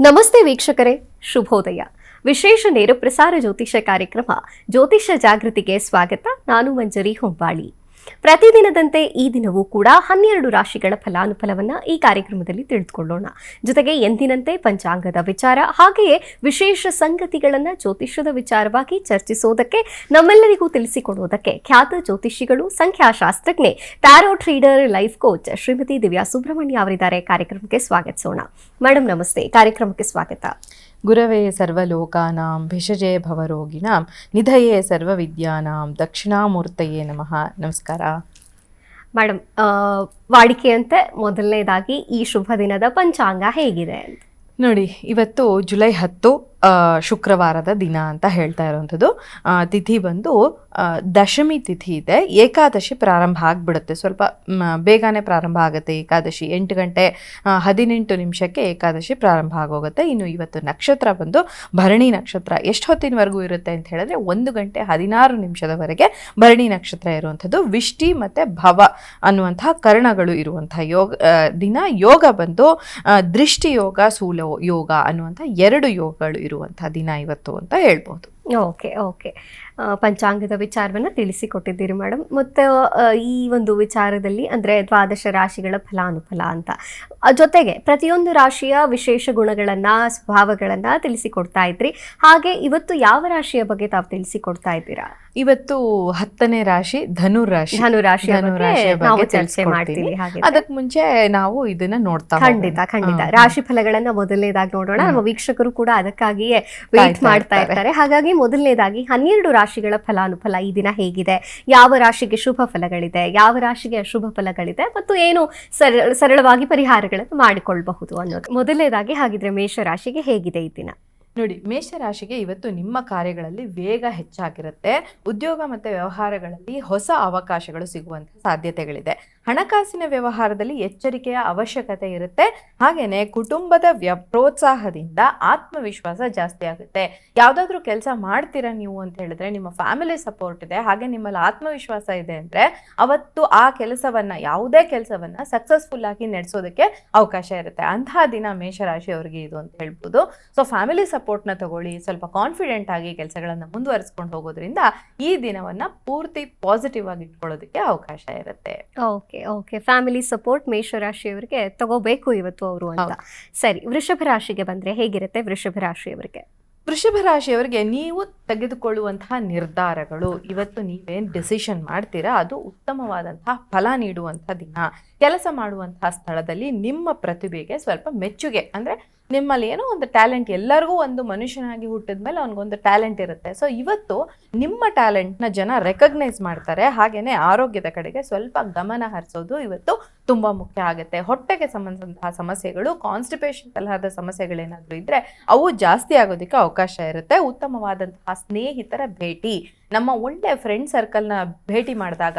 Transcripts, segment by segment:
ನಮಸ್ತೆ ವೀಕ್ಷಕರೇ, ಶುಭೋದಯ. ವಿಶೇಷ ನೇರ ಪ್ರಸಾರ ಜ್ಯೋತಿಷ ಕಾರ್ಯಕ್ರಮ ಜ್ಯೋತಿಷ ಜಾಗೃತಿಗೆ ಸ್ವಾಗತ. ನಾನು ಮಂಜರಿ ಹೊಂಬಾಳಿ. ಪ್ರತಿದಿನದಂತೆ ಈ ದಿನವೂ ಕೂಡ 12 ರಾಶಿಗಳ ಫಲಾನುಫಲವನ್ನ ಈ ಕಾರ್ಯಕ್ರಮದಲ್ಲಿ ತಿಳಿದುಕೊಳ್ಳೋಣ. ಜೊತೆಗೆ ಎಂದಿನಂತೆ ಪಂಚಾಂಗದ ವಿಚಾರ ಹಾಗೆಯೇ ವಿಶೇಷ ಸಂಗತಿಗಳನ್ನ ಜ್ಯೋತಿಷದ ವಿಚಾರವಾಗಿ ಚರ್ಚಿಸೋದಕ್ಕೆ ನಮ್ಮೆಲ್ಲರಿಗೂ ತಿಳಿಸಿಕೊಡುವುದಕ್ಕೆ ಖ್ಯಾತ ಜ್ಯೋತಿಷಿಗಳು, ಸಂಖ್ಯಾಶಾಸ್ತ್ರಜ್ಞೆ, tarot reader, life coach Shrimati Divya Subrahmanya ಅವರಿದ್ದಾರೆ. ಕಾರ್ಯಕ್ರಮಕ್ಕೆ ಸ್ವಾಗತಿಸೋಣ. ಮೇಡಮ್ ನಮಸ್ತೆ, ಕಾರ್ಯಕ್ರಮಕ್ಕೆ ಸ್ವಾಗತ. ಗುರವೇ ಸರ್ವಲೋಕಾನಾಂ ಭಿಷಜೇ ಭವರೋಗಿಣಾಂ ನಿಧಯೇ ಸರ್ವವಿದ್ಯಾನಾಂ ದಕ್ಷಿಣಾಮೂರ್ತಯೇ ನಮಃ. ನಮಸ್ಕಾರ ಮೇಡಮ್. ವಾಡಿಕೆಯಂತೆ ಮೊದಲನೇದಾಗಿ ಈ ಶುಭ ದಿನದ ಪಂಚಾಂಗ ಹೇಗಿದೆ ಅಂತ ನೋಡಿ. ಇವತ್ತು ಜುಲೈ 10 ಶುಕ್ರವಾರದ ದಿನ ಅಂತ ಹೇಳ್ತಾ ಇರುವಂಥದ್ದು. ತಿಥಿ ಬಂದು ದಶಮಿ ತಿಥಿ ಇದೆ. ಏಕಾದಶಿ ಪ್ರಾರಂಭ ಆಗಿಬಿಡುತ್ತೆ, ಸ್ವಲ್ಪ ಬೇಗನೆ ಪ್ರಾರಂಭ ಆಗುತ್ತೆ. ಏಕಾದಶಿ 8 ಗಂಟೆ 18 ನಿಮಿಷಕ್ಕೆ ಏಕಾದಶಿ ಪ್ರಾರಂಭ ಆಗೋಗುತ್ತೆ. ಇನ್ನು ಇವತ್ತು ನಕ್ಷತ್ರ ಬಂದು ಭರಣಿ ನಕ್ಷತ್ರ. ಎಷ್ಟು ಹೊತ್ತಿನವರೆಗೂ ಇರುತ್ತೆ ಅಂತ ಹೇಳಿದ್ರೆ 1 ಗಂಟೆ 16 ನಿಮಿಷದವರೆಗೆ ಭರಣಿ ನಕ್ಷತ್ರ ಇರುವಂಥದ್ದು. ವಿಷ್ಟಿ ಮತ್ತು ಭವ ಅನ್ನುವಂತಹ ಕರ್ಣಗಳು ಇರುವಂತಹ ದಿನ. ಯೋಗ ಬಂದು ದೃಷ್ಟಿ ಯೋಗ, ಸ್ಥೂಲ ಯೋಗ ಅನ್ನುವಂಥ 2 ಯೋಗಗಳು ಇರುವಂತಹ ದಿನ ಇವತ್ತು ಅಂತ ಹೇಳ್ಬೋದು. ಓಕೆ. ಪಂಚಾಂಗದ ವಿಚಾರವನ್ನು ತಿಳಿಸಿಕೊಟ್ಟಿದ್ದೀರಿ ಮೇಡಮ್. ಮತ್ತು ಈ ಒಂದು ವಿಚಾರದಲ್ಲಿ ಅಂದರೆ ದ್ವಾದಶ ರಾಶಿಗಳ ಫಲಾನುಫಲ ಅಂತ ಜೊತೆಗೆ ಪ್ರತಿಯೊಂದು ರಾಶಿಯ ವಿಶೇಷ ಗುಣಗಳನ್ನು, ಸ್ವಭಾವಗಳನ್ನು ತಿಳಿಸಿಕೊಡ್ತಾ ಇದ್ರಿ. ಹಾಗೆ ಇವತ್ತು ಯಾವ ರಾಶಿಯ ಬಗ್ಗೆ ತಾವು ತಿಳಿಸಿಕೊಡ್ತಾ ಇದ್ದೀರಾ? ಇವತ್ತು 10ನೇ ರಾಶಿ ಧನುರಾಶಿ ಬಗ್ಗೆ ಚರ್ಚೆ ಮಾಡ್ತೀವಿ. ಅದಕ್ಕೆ ಮುಂಚೆ ನಾವು ಇದನ್ನ ನೋಡ್ತಾ ಖಂಡಿತ ರಾಶಿ ಫಲಗಳನ್ನ ಮೊದಲನೇದಾಗಿ ನೋಡೋಣ. ನಮ್ಮ ವೀಕ್ಷಕರು ಕೂಡ ಅದಕ್ಕಾಗಿಯೇ ವೇಟ್ ಮಾಡ್ತಾ ಇರ್ತಾರೆ. ಹಾಗಾಗಿ ಮೊದಲನೇದಾಗಿ 12 ರಾಶಿಗಳ ಫಲಾನುಫಲ ಈ ದಿನ ಹೇಗಿದೆ, ಯಾವ ರಾಶಿಗೆ ಶುಭ ಫಲಗಳಿದೆ, ಯಾವ ರಾಶಿಗೆ ಅಶುಭ ಫಲಗಳಿದೆ, ಮತ್ತು ಏನು ಸರಳವಾಗಿ ಪರಿಹಾರಗಳನ್ನು ಮಾಡಿಕೊಳ್ಳಬಹುದು ಅನ್ನೋದು. ಮೊದಲನೇದಾಗಿ ಹಾಗಿದ್ರೆ ಮೇಷರಾಶಿಗೆ ಹೇಗಿದೆ ಈ ದಿನ? ನೋಡಿ, ಮೇಷರಾಶಿಗೆ ಇವತ್ತು ನಿಮ್ಮ ಕಾರ್ಯಗಳಲ್ಲಿ ವೇಗ ಹೆಚ್ಚಾಗಿರುತ್ತೆ. ಉದ್ಯೋಗ ಮತ್ತು ವ್ಯವಹಾರಗಳಲ್ಲಿ ಹೊಸ ಅವಕಾಶಗಳು ಸಿಗುವಂಥ ಸಾಧ್ಯತೆಗಳಿದೆ. ಹಣಕಾಸಿನ ವ್ಯವಹಾರದಲ್ಲಿ ಎಚ್ಚರಿಕೆಯ ಅವಶ್ಯಕತೆ ಇರುತ್ತೆ. ಹಾಗೆಯೇ ಕುಟುಂಬದ ಪ್ರೋತ್ಸಾಹದಿಂದ ಆತ್ಮವಿಶ್ವಾಸ ಜಾಸ್ತಿ ಆಗುತ್ತೆ. ಯಾವುದಾದ್ರೂ ಕೆಲಸ ಮಾಡ್ತೀರಾ ನೀವು ಅಂತ ಹೇಳಿದ್ರೆ ನಿಮ್ಮ ಫ್ಯಾಮಿಲಿ ಸಪೋರ್ಟ್ ಇದೆ, ಹಾಗೆ ನಿಮ್ಮಲ್ಲಿ ಆತ್ಮವಿಶ್ವಾಸ ಇದೆ ಅಂದರೆ ಅವತ್ತು ಆ ಕೆಲಸವನ್ನು, ಯಾವುದೇ ಕೆಲಸವನ್ನು ಸಕ್ಸಸ್ಫುಲ್ ಆಗಿ ನಡೆಸೋದಕ್ಕೆ ಅವಕಾಶ ಇರುತ್ತೆ. ಅಂತಹ ದಿನ ಮೇಷರಾಶಿಯವರಿಗೆ ಇದು ಅಂತ ಹೇಳ್ಬೋದು. ಸೊ ಫ್ಯಾಮಿಲಿ ಸಪೋರ್ಟ್ನ ತಗೊಳ್ಳಿ, ಸ್ವಲ್ಪ ಕಾನ್ಫಿಡೆಂಟ್ ಆಗಿ ಕೆಲಸಗಳನ್ನು ಮುಂದುವರಿಸ್ಕೊಂಡು ಹೋಗೋದ್ರಿಂದ ಈ ದಿನವನ್ನು ಪೂರ್ತಿ ಪಾಸಿಟಿವ್ ಆಗಿ ಇಟ್ಕೊಳ್ಳೋದಕ್ಕೆ ಅವಕಾಶ ಇರುತ್ತೆ. ಓಕೆ. ಫ್ಯಾಮಿಲಿ ಸಪೋರ್ಟ್ ಮೇಷರಾಶಿಯವರಿಗೆ ತಗೋಬೇಕು ಇವತ್ತು ಅವರು ಅಂತ. ಸರಿ, ವೃಷಭ ರಾಶಿಗೆ ಬಂದ್ರೆ ಹೇಗಿರುತ್ತೆ ವೃಷಭ ರಾಶಿಯವರಿಗೆ? ವೃಷಭ ರಾಶಿಯವರಿಗೆ ನೀವು ತೆಗೆದುಕೊಳ್ಳುವಂತಹ ನಿರ್ಧಾರಗಳು, ಇವತ್ತು ನೀವೇನು ಡಿಸಿಷನ್ ಮಾಡ್ತೀರಾ ಅದು ಉತ್ತಮವಾದಂತಹ ಫಲ ನೀಡುವಂತಹ ದಿನ. ಕೆಲಸ ಮಾಡುವಂತಹ ಸ್ಥಳದಲ್ಲಿ ನಿಮ್ಮ ಪ್ರತಿಭೆಗೆ ಸ್ವಲ್ಪ ಮೆಚ್ಚುಗೆ, ಅಂದರೆ ನಿಮ್ಮಲ್ಲಿ ಏನೋ ಒಂದು ಟ್ಯಾಲೆಂಟ್, ಎಲ್ಲರಿಗೂ ಒಂದು ಮನುಷ್ಯನಾಗಿ ಹುಟ್ಟಿದ ಮೇಲೆ ಅವನಿಗೊಂದು ಟ್ಯಾಲೆಂಟ್ ಇರುತ್ತೆ. ಸೊ ಇವತ್ತು ನಿಮ್ಮ ಟ್ಯಾಲೆಂಟ್ನ ಜನ ರೆಕಗ್ನೈಸ್ ಮಾಡ್ತಾರೆ. ಹಾಗೆಯೇ ಆರೋಗ್ಯದ ಕಡೆಗೆ ಸ್ವಲ್ಪ ಗಮನ ಹರಿಸೋದು ಇವತ್ತು ತುಂಬ ಮುಖ್ಯ ಆಗುತ್ತೆ. ಹೊಟ್ಟೆಗೆ ಸಂಬಂಧಿಸಿದಂತಹ ಸಮಸ್ಯೆಗಳು, ಕಾನ್ಸ್ಟಿಪೇಷನ್ ತರಹದ ಸಮಸ್ಯೆಗಳೇನಾದರೂ ಇದ್ದರೆ ಅವು ಜಾಸ್ತಿ ಆಗೋದಕ್ಕೆ ಅವಕಾಶ ಇರುತ್ತೆ. ಉತ್ತಮವಾದಂತಹ ಸ್ನೇಹಿತರ ಭೇಟಿ, ನಮ್ಮ ಒಳ್ಳೆ ಫ್ರೆಂಡ್ ಸರ್ಕಲ್ನ ಮೀಟ್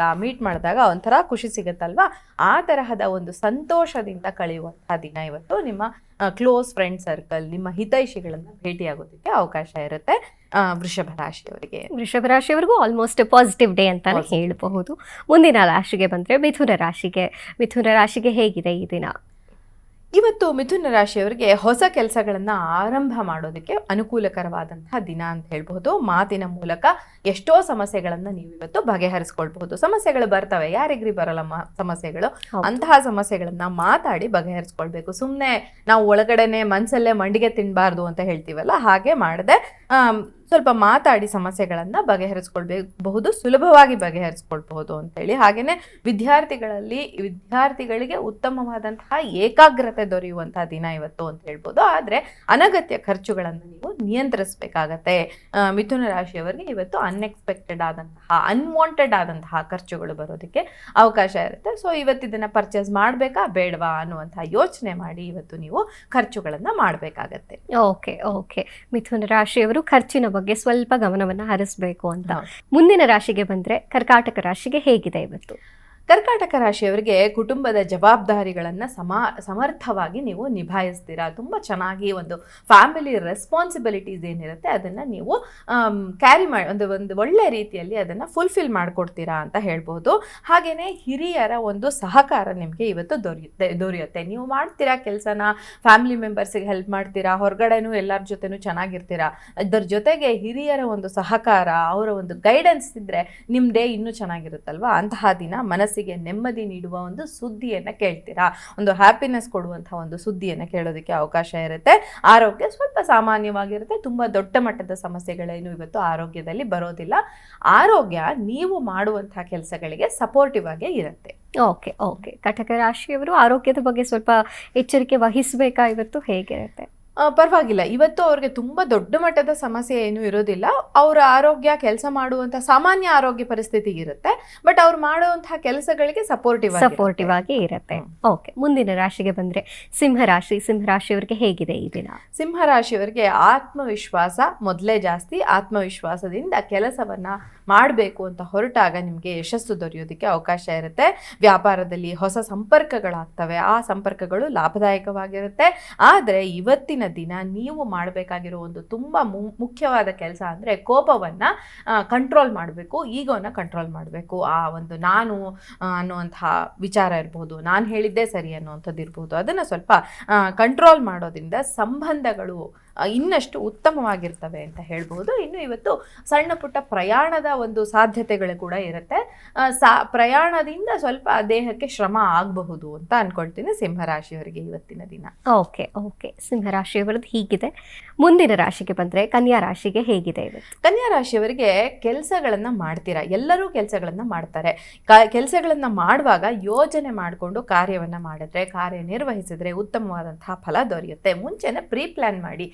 ಮಾಡಿದಾಗ ಒಂಥರ ಖುಷಿ ಸಿಗುತ್ತಲ್ವಾ, ಆ ತರಹದ ಒಂದು ಸಂತೋಷದಿಂದ ಕಳೆಯುವಂತಹ ದಿನ ಇವತ್ತು. ನಿಮ್ಮ ಕ್ಲೋಸ್ ಫ್ರೆಂಡ್ ಸರ್ಕಲ್, ನಿಮ್ಮ ಹಿತೈಷಿಗಳನ್ನು ಭೇಟಿಯಾಗೋದಕ್ಕೆ ಅವಕಾಶ ಇರುತ್ತೆ ವೃಷಭ ರಾಶಿಯವರಿಗೂ ಆಲ್ಮೋಸ್ಟ್ ಪಾಸಿಟಿವ್ ಡೇ ಅಂತಾನೆ ಹೇಳಬಹುದು. ಮುಂದಿನ ರಾಶಿಗೆ ಬಂದರೆ ಮಿಥುನ ರಾಶಿಗೆ ಹೇಗಿದೆ ಈ ದಿನ? ಇವತ್ತು ಮಿಥುನ ರಾಶಿಯವರಿಗೆ ಹೊಸ ಕೆಲಸಗಳನ್ನು ಆರಂಭ ಮಾಡೋದಕ್ಕೆ ಅನುಕೂಲಕರವಾದಂತಹ ದಿನ ಅಂತ ಹೇಳ್ಬಹುದು. ಮಾತಿನ ಮೂಲಕ ಎಷ್ಟೋ ಸಮಸ್ಯೆಗಳನ್ನು ನೀವು ಇವತ್ತು ಬಗೆಹರಿಸ್ಕೊಳ್ಬಹುದು. ಸಮಸ್ಯೆಗಳು ಬರ್ತವೆ, ಯಾರಿಗ್ರಿ ಬರಲ್ಲ ಸಮಸ್ಯೆಗಳು. ಅಂತಹ ಸಮಸ್ಯೆಗಳನ್ನ ಮಾತಾಡಿ ಬಗೆಹರಿಸ್ಕೊಳ್ಬೇಕು. ಸುಮ್ಮನೆ ನಾವು ಒಳಗಡೆನೆ ಮನಸ್ಸಲ್ಲೇ ಮಂಡಿಗೆ ತಿನ್ನಬಾರ್ದು ಅಂತ ಹೇಳ್ತೀವಲ್ಲ, ಹಾಗೆ ಮಾಡದೆ ಸ್ವಲ್ಪ ಮಾತಾಡಿ ಸಮಸ್ಯೆಗಳನ್ನು ಬಗೆಹರಿಸ್ಕೊಳ್ಬಹುದು, ಸುಲಭವಾಗಿ ಬಗೆಹರಿಸ್ಕೊಳ್ಬಹುದು ಅಂತೇಳಿ. ಹಾಗೆಯೇ ವಿದ್ಯಾರ್ಥಿಗಳಿಗೆ ಉತ್ತಮವಾದಂತಹ ಏಕಾಗ್ರತೆ ದೊರೆಯುವಂತಹ ದಿನ ಇವತ್ತು ಅಂತ ಹೇಳ್ಬೋದು. ಆದರೆ ಅನಗತ್ಯ ಖರ್ಚುಗಳನ್ನು ನೀವು ನಿಯಂತ್ರಿಸಬೇಕಾಗತ್ತೆ. ಮಿಥುನ ರಾಶಿಯವರಿಗೆ ಇವತ್ತು ಅನ್ವಾಂಟೆಡ್ ಆದಂತಹ ಖರ್ಚುಗಳು ಬರೋದಕ್ಕೆ ಅವಕಾಶ ಇರುತ್ತೆ. ಸೊ ಇವತ್ತು ಇದನ್ನು ಪರ್ಚೇಸ್ ಮಾಡಬೇಕಾ ಬೇಡವಾ ಅನ್ನುವಂತಹ ಯೋಚನೆ ಮಾಡಿ ಇವತ್ತು ನೀವು ಖರ್ಚುಗಳನ್ನು ಮಾಡಬೇಕಾಗತ್ತೆ. ಓಕೆ. ಮಿಥುನ ರಾಶಿಯವರು ಖರ್ಚಿನ ಬಗ್ಗೆ ಸ್ವಲ್ಪ ಗಮನವನ್ನು ಹರಿಸಬೇಕು ಅಂತ. ಮುಂದಿನ ರಾಶಿಗೆ ಬಂದ್ರೆ ಕರ್ಕಾಟಕ ರಾಶಿಗೆ ಹೇಗಿದೆ ಇವತ್ತು? ಕರ್ಕಾಟಕ ರಾಶಿಯವರಿಗೆ ಕುಟುಂಬದ ಜವಾಬ್ದಾರಿಗಳನ್ನು ಸಮರ್ಥವಾಗಿ ನೀವು ನಿಭಾಯಿಸ್ತೀರಾ. ತುಂಬ ಚೆನ್ನಾಗಿ ಒಂದು ಫ್ಯಾಮಿಲಿ ರೆಸ್ಪಾನ್ಸಿಬಿಲಿಟೀಸ್ ಏನಿರುತ್ತೆ ಅದನ್ನು ನೀವು ಕ್ಯಾರಿ ಮಾಡಿ ಒಂದು ಒಳ್ಳೆ ರೀತಿಯಲ್ಲಿ ಅದನ್ನು ಫುಲ್ಫಿಲ್ ಮಾಡಿಕೊಡ್ತೀರಾ ಅಂತ ಹೇಳ್ಬೋದು. ಹಾಗೆಯೇ ಹಿರಿಯರ ಒಂದು ಸಹಕಾರ ನಿಮಗೆ ಇವತ್ತು ದೊರೆಯುತ್ತೆ. ನೀವು ಮಾಡ್ತೀರಾ ಕೆಲಸನ, ಫ್ಯಾಮಿಲಿ ಮೆಂಬರ್ಸಿಗೆ ಹೆಲ್ಪ್ ಮಾಡ್ತೀರಾ, ಹೊರಗಡೆನೂ ಎಲ್ಲರ ಜೊತೆನೂ ಚೆನ್ನಾಗಿರ್ತೀರಾ. ಅದರ ಜೊತೆಗೆ ಹಿರಿಯರ ಒಂದು ಸಹಕಾರ, ಅವರ ಒಂದು ಗೈಡೆನ್ಸ್ ಇದ್ದರೆ ನಿಮ್ಮ ಡೇ ಇನ್ನೂ ಚೆನ್ನಾಗಿರುತ್ತಲ್ವಾ. ಅಂತಹ ದಿನ ಮನಸ್ಸಿಗೆ ನೆಮ್ಮದಿ ನೀಡುವ ಒಂದು ಸುದ್ದಿಯನ್ನು ಕೇಳ್ತೀರಾ, ಒಂದು ಹ್ಯಾಪಿನೆಸ್ ಕೊಡುವಂತಹ ಒಂದು ಸುದ್ದಿಯನ್ನು ಕೇಳೋದಕ್ಕೆ ಅವಕಾಶ ಇರುತ್ತೆ. ಆರೋಗ್ಯ ಸ್ವಲ್ಪ ಸಾಮಾನ್ಯವಾಗಿರುತ್ತೆ, ತುಂಬ ದೊಡ್ಡ ಮಟ್ಟದ ಸಮಸ್ಯೆಗಳೇನು ಇವತ್ತು ಆರೋಗ್ಯದಲ್ಲಿ ಬರೋದಿಲ್ಲ. ಆರೋಗ್ಯ ನೀವು ಮಾಡುವಂತಹ ಕೆಲಸಗಳಿಗೆ ಸಪೋರ್ಟಿವ್ ಆಗೇ ಇರುತ್ತೆ. ಓಕೆ ಓಕೆ ಕಟಕ ರಾಶಿಯವರು ಆರೋಗ್ಯದ ಬಗ್ಗೆ ಸ್ವಲ್ಪ ಎಚ್ಚರಿಕೆ ವಹಿಸಬೇಕಾ ಇವತ್ತು, ಹೇಗಿರುತ್ತೆ? ಪರವಾಗಿಲ್ಲ, ಇವತ್ತು ಅವ್ರಿಗೆ ತುಂಬ ದೊಡ್ಡ ಮಟ್ಟದ ಸಮಸ್ಯೆ ಏನೂ ಇರೋದಿಲ್ಲ. ಅವರ ಆರೋಗ್ಯ ಕೆಲಸ ಮಾಡುವಂಥ ಸಾಮಾನ್ಯ ಆರೋಗ್ಯ ಪರಿಸ್ಥಿತಿಗೆ ಇರುತ್ತೆ, ಬಟ್ ಅವ್ರು ಮಾಡುವಂತಹ ಕೆಲಸಗಳಿಗೆ ಸಪೋರ್ಟಿವ್ ಆಗಿ ಇರುತ್ತೆ. ಓಕೆ, ಮುಂದಿನ ರಾಶಿಗೆ ಬಂದರೆ ಸಿಂಹರಾಶಿಯವರಿಗೆ ಹೇಗಿದೆ ಈ ದಿನ? ಸಿಂಹರಾಶಿಯವರಿಗೆ ಆತ್ಮವಿಶ್ವಾಸ ಮೊದಲೇ ಜಾಸ್ತಿ. ಆತ್ಮವಿಶ್ವಾಸದಿಂದ ಕೆಲಸವನ್ನು ಮಾಡಬೇಕು ಅಂತ ಹೊರಟಾಗ ನಿಮಗೆ ಯಶಸ್ಸು ದೊರೆಯೋದಕ್ಕೆ ಅವಕಾಶ ಇರುತ್ತೆ. ವ್ಯಾಪಾರದಲ್ಲಿ ಹೊಸ ಸಂಪರ್ಕಗಳಾಗ್ತವೆ, ಆ ಸಂಪರ್ಕಗಳು ಲಾಭದಾಯಕವಾಗಿರುತ್ತೆ. ಆದರೆ ಇವತ್ತಿನ ದಿನ ನೀವು ಮಾಡಬೇಕಾಗಿರೋ ಒಂದು ತುಂಬ ಮುಖ್ಯವಾದ ಕೆಲಸ ಅಂದರೆ ಕೋಪವನ್ನು ಕಂಟ್ರೋಲ್ ಮಾಡಬೇಕು, ಈಗೋನ ಕಂಟ್ರೋಲ್ ಮಾಡಬೇಕು. ಆ ಒಂದು ನಾನು ಅನ್ನುವಂತಹ ವಿಚಾರ ಇರ್ಬೋದು, ನಾನು ಹೇಳಿದ್ದೇ ಸರಿ ಅನ್ನುವಂಥದ್ದು ಇರ್ಬೋದು, ಅದನ್ನು ಸ್ವಲ್ಪ ಕಂಟ್ರೋಲ್ ಮಾಡೋದ್ರಿಂದ ಸಂಬಂಧಗಳು ಇನ್ನಷ್ಟು ಉತ್ತಮವಾಗಿರ್ತವೆ ಅಂತ ಹೇಳ್ಬೋದು. ಇನ್ನು ಇವತ್ತು ಸಣ್ಣ ಪುಟ್ಟ ಪ್ರಯಾಣದ ಒಂದು ಸಾಧ್ಯತೆಗಳು ಕೂಡ ಇರುತ್ತೆ. ಪ್ರಯಾಣದಿಂದ ಸ್ವಲ್ಪ ದೇಹಕ್ಕೆ ಶ್ರಮ ಆಗಬಹುದು ಅಂತ ಅನ್ಕೊಳ್ತೀನಿ ಸಿಂಹರಾಶಿಯವರಿಗೆ ಇವತ್ತಿನ ದಿನ. ಓಕೆ ಓಕೆ ಸಿಂಹರಾಶಿಯವರದ್ದು ಹೀಗಿದೆ. ಮುಂದಿನ ರಾಶಿಗೆ ಬಂದರೆ ಕನ್ಯಾ ರಾಶಿಗೆ ಹೇಗಿದೆ ಇವತ್ತು? ಕನ್ಯಾ ರಾಶಿಯವರಿಗೆ ಕೆಲಸಗಳನ್ನು ಮಾಡ್ತೀರಾ, ಎಲ್ಲರೂ ಕೆಲಸಗಳನ್ನು ಮಾಡ್ತಾರೆ. ಕೆಲಸಗಳನ್ನು ಮಾಡುವಾಗ ಯೋಜನೆ ಮಾಡಿಕೊಂಡು ಕಾರ್ಯವನ್ನು ಮಾಡಿದ್ರೆ, ಕಾರ್ಯನಿರ್ವಹಿಸಿದ್ರೆ ಉತ್ತಮವಾದಂತಹ ಫಲ ದೊರೆಯುತ್ತೆ. ಮುಂಚೆನೇ ಪ್ರೀ ಪ್ಲ್ಯಾನ್ ಮಾಡಿ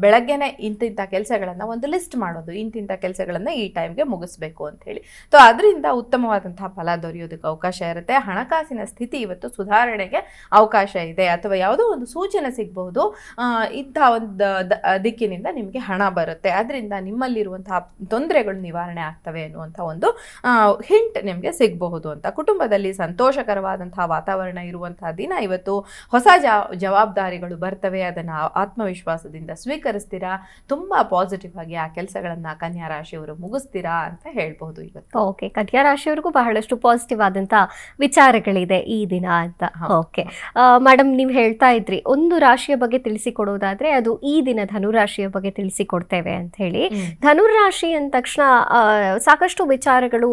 ಬೆಳಗ್ಗೆನೆ ಇಂತಿಂಥ ಕೆಲಸಗಳನ್ನು ಒಂದು ಲಿಸ್ಟ್ ಮಾಡೋದು, ಇಂತಿಂಥ ಕೆಲಸಗಳನ್ನು ಈ ಟೈಮ್ಗೆ ಮುಗಿಸ್ಬೇಕು ಅಂಥೇಳಿ. ಸೊ ಅದರಿಂದ ಉತ್ತಮವಾದಂತಹ ಫಲ ದೊರೆಯೋದಕ್ಕೆ ಅವಕಾಶ ಇರುತ್ತೆ. ಹಣಕಾಸಿನ ಸ್ಥಿತಿ ಇವತ್ತು ಸುಧಾರಣೆಗೆ ಅವಕಾಶ ಇದೆ, ಅಥವಾ ಯಾವುದೋ ಒಂದು ಸೂಚನೆ ಸಿಗಬಹುದು, ಇಂಥ ಒಂದು ದಿಕ್ಕಿನಿಂದ ನಿಮಗೆ ಹಣ ಬರುತ್ತೆ. ಅದರಿಂದ ನಿಮ್ಮಲ್ಲಿರುವಂತಹ ತೊಂದರೆಗಳು ನಿವಾರಣೆ ಆಗ್ತವೆ ಅನ್ನುವಂಥ ಒಂದು ಹಿಂಟ್ ನಿಮಗೆ ಸಿಗಬಹುದು ಅಂತ. ಕುಟುಂಬದಲ್ಲಿ ಸಂತೋಷಕರವಾದಂತಹ ವಾತಾವರಣ ಇರುವಂತಹ ದಿನ ಇವತ್ತು. ಹೊಸ ಜವಾಬ್ದಾರಿಗಳು ಬರ್ತವೆ, ಅದನ್ನು ಆತ್ಮವಿಶ್ವಾಸದಿಂದ ಸ್ವೀಕರಿಸ್ತೀರಾ. ತುಂಬ ಪಾಸಿಟಿವ್ ಆಗಿ ಆ ಕೆಲಸಗಳನ್ನು ಕನ್ಯಾ ರಾಶಿಯವರು ಮುಗಿಸ್ತೀರಾ ಅಂತ ಹೇಳ್ಬಹುದು ಇವತ್ತು. ಓಕೆ, ಕನ್ಯಾ ರಾಶಿಯವರಿಗೂ ಬಹಳಷ್ಟು ಪಾಸಿಟಿವ್ ಆದಂಥ ವಿಚಾರಗಳಿದೆ ಈ ದಿನ ಅಂತ. ಓಕೆ ಮೇಡಮ್, ನೀವು ಹೇಳ್ತಾ ಇದ್ರಿ ಒಂದು ರಾಶಿಯ ಬಗ್ಗೆ ತಿಳಿಸಿಕೊಡೋದಾದ್ರೆ ಅದು ಈ ದಿನ ಧನುರಾಶಿಯ ಬಗ್ಗೆ ತಿಳಿಸಿಕೊಡ್ತೇವೆ ಅಂತ ಹೇಳಿ. ಧನುರಾಶಿ ಅಂದ ತಕ್ಷಣ ಸಾಕಷ್ಟು ವಿಚಾರಗಳು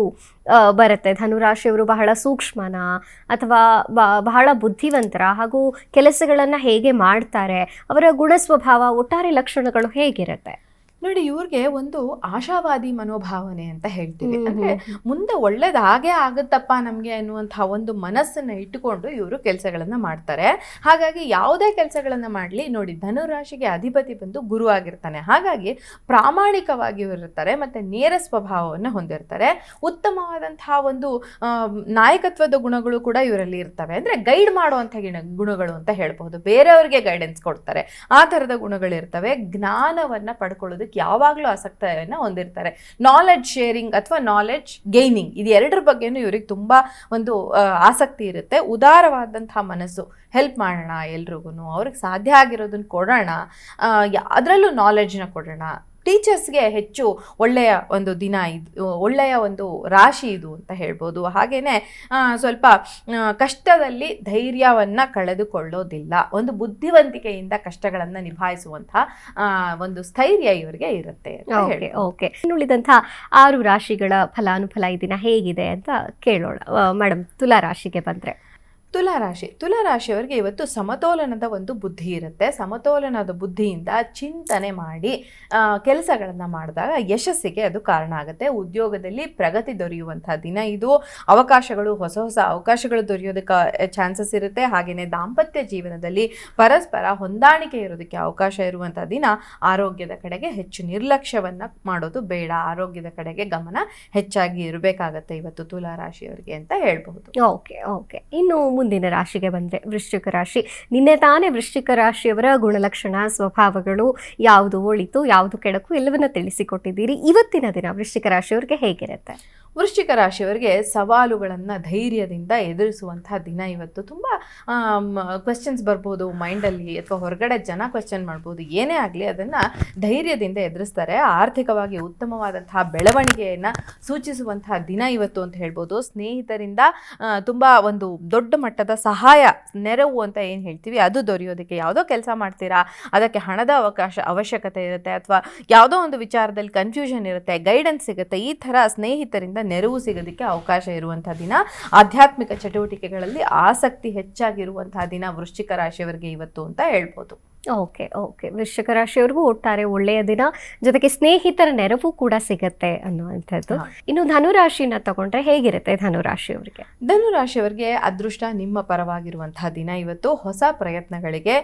ಬರುತ್ತೆ. ಧನುರಾಶಿಯವರು ಬಹಳ ಸೂಕ್ಷ್ಮನ ಅಥವಾ ಬಹಳ ಬುದ್ಧಿವಂತರ, ಹಾಗೂ ಕೆಲಸಗಳನ್ನು ಹೇಗೆ ಮಾಡ್ತಾರೆ, ಅವರ ಗುಣ ಸ್ವಭಾವ, ಒಟ್ಟಾರೆ ಲಕ್ಷಣಗಳು ಹೇಗಿರುತ್ತೆ? ನೋಡಿ, ಇವ್ರಿಗೆ ಒಂದು ಆಶಾವಾದಿ ಮನೋಭಾವನೆ ಅಂತ ಹೇಳ್ತೀವಿ. ಅಂದ್ರೆ ಮುಂದೆ ಒಳ್ಳೇದಾಗೇ ಆಗುತ್ತಪ್ಪ ನಮಗೆ ಅನ್ನುವಂತಹ ಒಂದು ಮನಸ್ಸನ್ನ ಇಟ್ಟುಕೊಂಡು ಇವರು ಕೆಲಸಗಳನ್ನ ಮಾಡ್ತಾರೆ. ಹಾಗಾಗಿ ಯಾವುದೇ ಕೆಲಸಗಳನ್ನ ಮಾಡಲಿ, ನೋಡಿ ಧನುರಾಶಿಗೆ ಅಧಿಪತಿ ಬಂದು ಗುರು ಆಗಿರ್ತಾನೆ. ಹಾಗಾಗಿ ಪ್ರಾಮಾಣಿಕವಾಗಿ ಇರ್ತಾರೆ, ಮತ್ತೆ ನೇರ ಸ್ವಭಾವವನ್ನು ಹೊಂದಿರ್ತಾರೆ. ಉತ್ತಮವಾದಂತಹ ಒಂದು ನಾಯಕತ್ವದ ಗುಣಗಳು ಕೂಡ ಇವರಲ್ಲಿ ಇರ್ತವೆ. ಅಂದ್ರೆ ಗೈಡ್ ಮಾಡುವಂಥ ಗುಣಗಳು ಅಂತ ಹೇಳ್ಬಹುದು. ಬೇರೆಯವರಿಗೆ ಗೈಡೆನ್ಸ್ ಕೊಡ್ತಾರೆ, ಆ ಥರದ ಗುಣಗಳಿರ್ತವೆ. ಜ್ಞಾನವನ್ನ ಪಡ್ಕೊಳ್ಳೋದಕ್ಕೆ ಯಾವಾಗಲೂ ಆಸಕ್ತಿಯನ್ನು ಹೊಂದಿರ್ತಾರೆ. ನಾಲೆಡ್ಜ್ ಶೇರಿಂಗ್ ಅಥವಾ ನಾಲೆಡ್ಜ್ ಗೈನಿಂಗ್, ಇದು ಎರಡರ ಬಗ್ಗೆನೂ ಇವ್ರಿಗೆ ತುಂಬ ಒಂದು ಆಸಕ್ತಿ ಇರುತ್ತೆ. ಉದಾರವಾದಂತಹ ಮನಸ್ಸು, ಹೆಲ್ಪ್ ಮಾಡೋಣ ಎಲ್ರಿಗೂ, ಅವ್ರಿಗೆ ಸಾಧ್ಯ ಆಗಿರೋದನ್ನ ಕೊಡೋಣ, ಅದರಲ್ಲೂ ನಾಲೆಡ್ಜ್ನ ಕೊಡೋಣ. ಟೀಚರ್ಸ್ಗೆ ಹೆಚ್ಚು ಒಳ್ಳೆಯ ಒಂದು ದಿನ ಇದು, ಒಳ್ಳೆಯ ಒಂದು ರಾಶಿ ಇದು ಅಂತ ಹೇಳ್ಬೋದು. ಹಾಗೆಯೇ ಸ್ವಲ್ಪ ಕಷ್ಟದಲ್ಲಿ ಧೈರ್ಯವನ್ನು ಕಳೆದುಕೊಳ್ಳೋದಿಲ್ಲ. ಒಂದು ಬುದ್ಧಿವಂತಿಕೆಯಿಂದ ಕಷ್ಟಗಳನ್ನು ನಿಭಾಯಿಸುವಂತಹ ಒಂದು ಸ್ಥೈರ್ಯ ಇವರಿಗೆ ಇರುತ್ತೆ. ಓಕೆ, ಉಳಿದಂಥ 6 ರಾಶಿಗಳ ಫಲಾನುಫಲ ಈ ದಿನ ಹೇಗಿದೆ ಅಂತ ಕೇಳೋಣ. ಮೇಡಮ್, ತುಲಾ ರಾಶಿಗೆ ಬಂದರೆ ತುಲಾರಾಶಿಯವರಿಗೆ ಇವತ್ತು ಸಮತೋಲನದ ಒಂದು ಬುದ್ಧಿ ಇರುತ್ತೆ. ಸಮತೋಲನದ ಬುದ್ಧಿಯಿಂದ ಚಿಂತನೆ ಮಾಡಿ ಕೆಲಸಗಳನ್ನು ಮಾಡಿದಾಗ ಯಶಸ್ಸಿಗೆ ಅದು ಕಾರಣ ಆಗುತ್ತೆ. ಉದ್ಯೋಗದಲ್ಲಿ ಪ್ರಗತಿ ದೊರೆಯುವಂಥ ದಿನ ಇದು. ಅವಕಾಶಗಳು, ಹೊಸ ಹೊಸ ಅವಕಾಶಗಳು ದೊರೆಯೋದಕ್ಕೆ ಚಾನ್ಸಸ್ ಇರುತ್ತೆ. ಹಾಗೆಯೇ ದಾಂಪತ್ಯ ಜೀವನದಲ್ಲಿ ಪರಸ್ಪರ ಹೊಂದಾಣಿಕೆ ಇರೋದಕ್ಕೆ ಅವಕಾಶ ಇರುವಂಥ ದಿನ. ಆರೋಗ್ಯದ ಕಡೆಗೆ ಹೆಚ್ಚು ನಿರ್ಲಕ್ಷ್ಯವನ್ನು ಮಾಡೋದು ಬೇಡ, ಆರೋಗ್ಯದ ಕಡೆಗೆ ಗಮನ ಹೆಚ್ಚಾಗಿ ಇರಬೇಕಾಗತ್ತೆ ಇವತ್ತು ತುಲಾರಾಶಿಯವರಿಗೆ ಅಂತ ಹೇಳ್ಬಹುದು. ಓಕೆ, ಇನ್ನು ಮುಂದಿನ ರಾಶಿಗೆ ಬಂದರೆ ವೃಶ್ಚಿಕ ರಾಶಿ. ನಿನ್ನೆ ತಾನೇ ವೃಶ್ಚಿಕ ರಾಶಿಯವರ ಗುಣಲಕ್ಷಣ, ಸ್ವಭಾವಗಳು, ಯಾವುದು ಒಳಿತು ಯಾವುದು ಕೆಡಕು ಎಲ್ಲವನ್ನ ತಿಳಿಸಿಕೊಟ್ಟಿದ್ದೀರಿ. ಇವತ್ತಿನ ದಿನ ವೃಶ್ಚಿಕ ರಾಶಿಯವರಿಗೆ ಹೇಗಿರುತ್ತೆ? ವೃಶ್ಚಿಕ ರಾಶಿಯವರಿಗೆ ಸವಾಲುಗಳನ್ನು ಧೈರ್ಯದಿಂದ ಎದುರಿಸುವಂತಹ ದಿನ ಇವತ್ತು. ತುಂಬ ಕ್ವೆಶ್ಚನ್ಸ್ ಬರ್ಬೋದು ಮೈಂಡಲ್ಲಿ, ಅಥವಾ ಹೊರಗಡೆ ಜನ ಕ್ವೆಶ್ಚನ್ ಮಾಡ್ಬೋದು. ಏನೇ ಆಗಲಿ ಅದನ್ನು ಧೈರ್ಯದಿಂದ ಎದುರಿಸ್ತಾರೆ. ಆರ್ಥಿಕವಾಗಿ ಉತ್ತಮವಾದಂತಹ ಬೆಳವಣಿಗೆಯನ್ನು ಸೂಚಿಸುವಂತಹ ದಿನ ಇವತ್ತು ಅಂತ ಹೇಳ್ಬೋದು. ಸ್ನೇಹಿತರಿಂದ ತುಂಬ ಒಂದು ದೊಡ್ಡ ಮಟ್ಟದ ಸಹಾಯ, ನೆರವು ಅಂತ ಏನು ಹೇಳ್ತೀವಿ ಅದು ದೊರೆಯೋದಕ್ಕೆ. ಯಾವುದೋ ಕೆಲಸ ಮಾಡ್ತೀರಾ, ಅದಕ್ಕೆ ಹಣದ ಅವಶ್ಯಕತೆ ಇರುತ್ತೆ, ಅಥವಾ ಯಾವುದೋ ಒಂದು ವಿಚಾರದಲ್ಲಿ ಕನ್ಫ್ಯೂಷನ್ ಇರುತ್ತೆ, ಗೈಡೆನ್ಸ್ ಸಿಗುತ್ತೆ. ಈ ಥರ ಸ್ನೇಹಿತರಿಂದ ನೆರವು ಸಿಗೋದಕ್ಕೆ ಅವಕಾಶ ಇರುವಂತಹ ದಿನ. ಆಧ್ಯಾತ್ಮಿಕ ಚಟುವಟಿಕೆಗಳಲ್ಲಿ ಆಸಕ್ತಿ ಹೆಚ್ಚಾಗಿರುವಂತಹ ದಿನ ವೃಶ್ಚಿಕ ರಾಶಿಯವರಿಗೆ ಇವತ್ತು ಅಂತ ಹೇಳ್ಬೋದು. ಓಕೆ ಓಕೆ ವೃಶ್ಚಿಕ ರಾಶಿಯವರಿಗೂ ಒಟ್ಟಾರೆ ಒಳ್ಳೆಯ ದಿನ, ಜೊತೆಗೆ ಸ್ನೇಹಿತರ ನೆರವು ಕೂಡ ಸಿಗತ್ತೆ ಅನ್ನುವಂಥದ್ದು. ಇನ್ನು ಧನುರಾಶಿನ ತಗೊಂಡ್ರೆ ಹೇಗಿರುತ್ತೆ ಧನುರಾಶಿಯವರಿಗೆ? ಧನುರಾಶಿಯವರಿಗೆ ಅದೃಷ್ಟ ನಿಮ್ಮ ಪರವಾಗಿರುವಂತಹ ದಿನ ಇವತ್ತು. ಹೊಸ ಪ್ರಯತ್ನಗಳಿಗೆ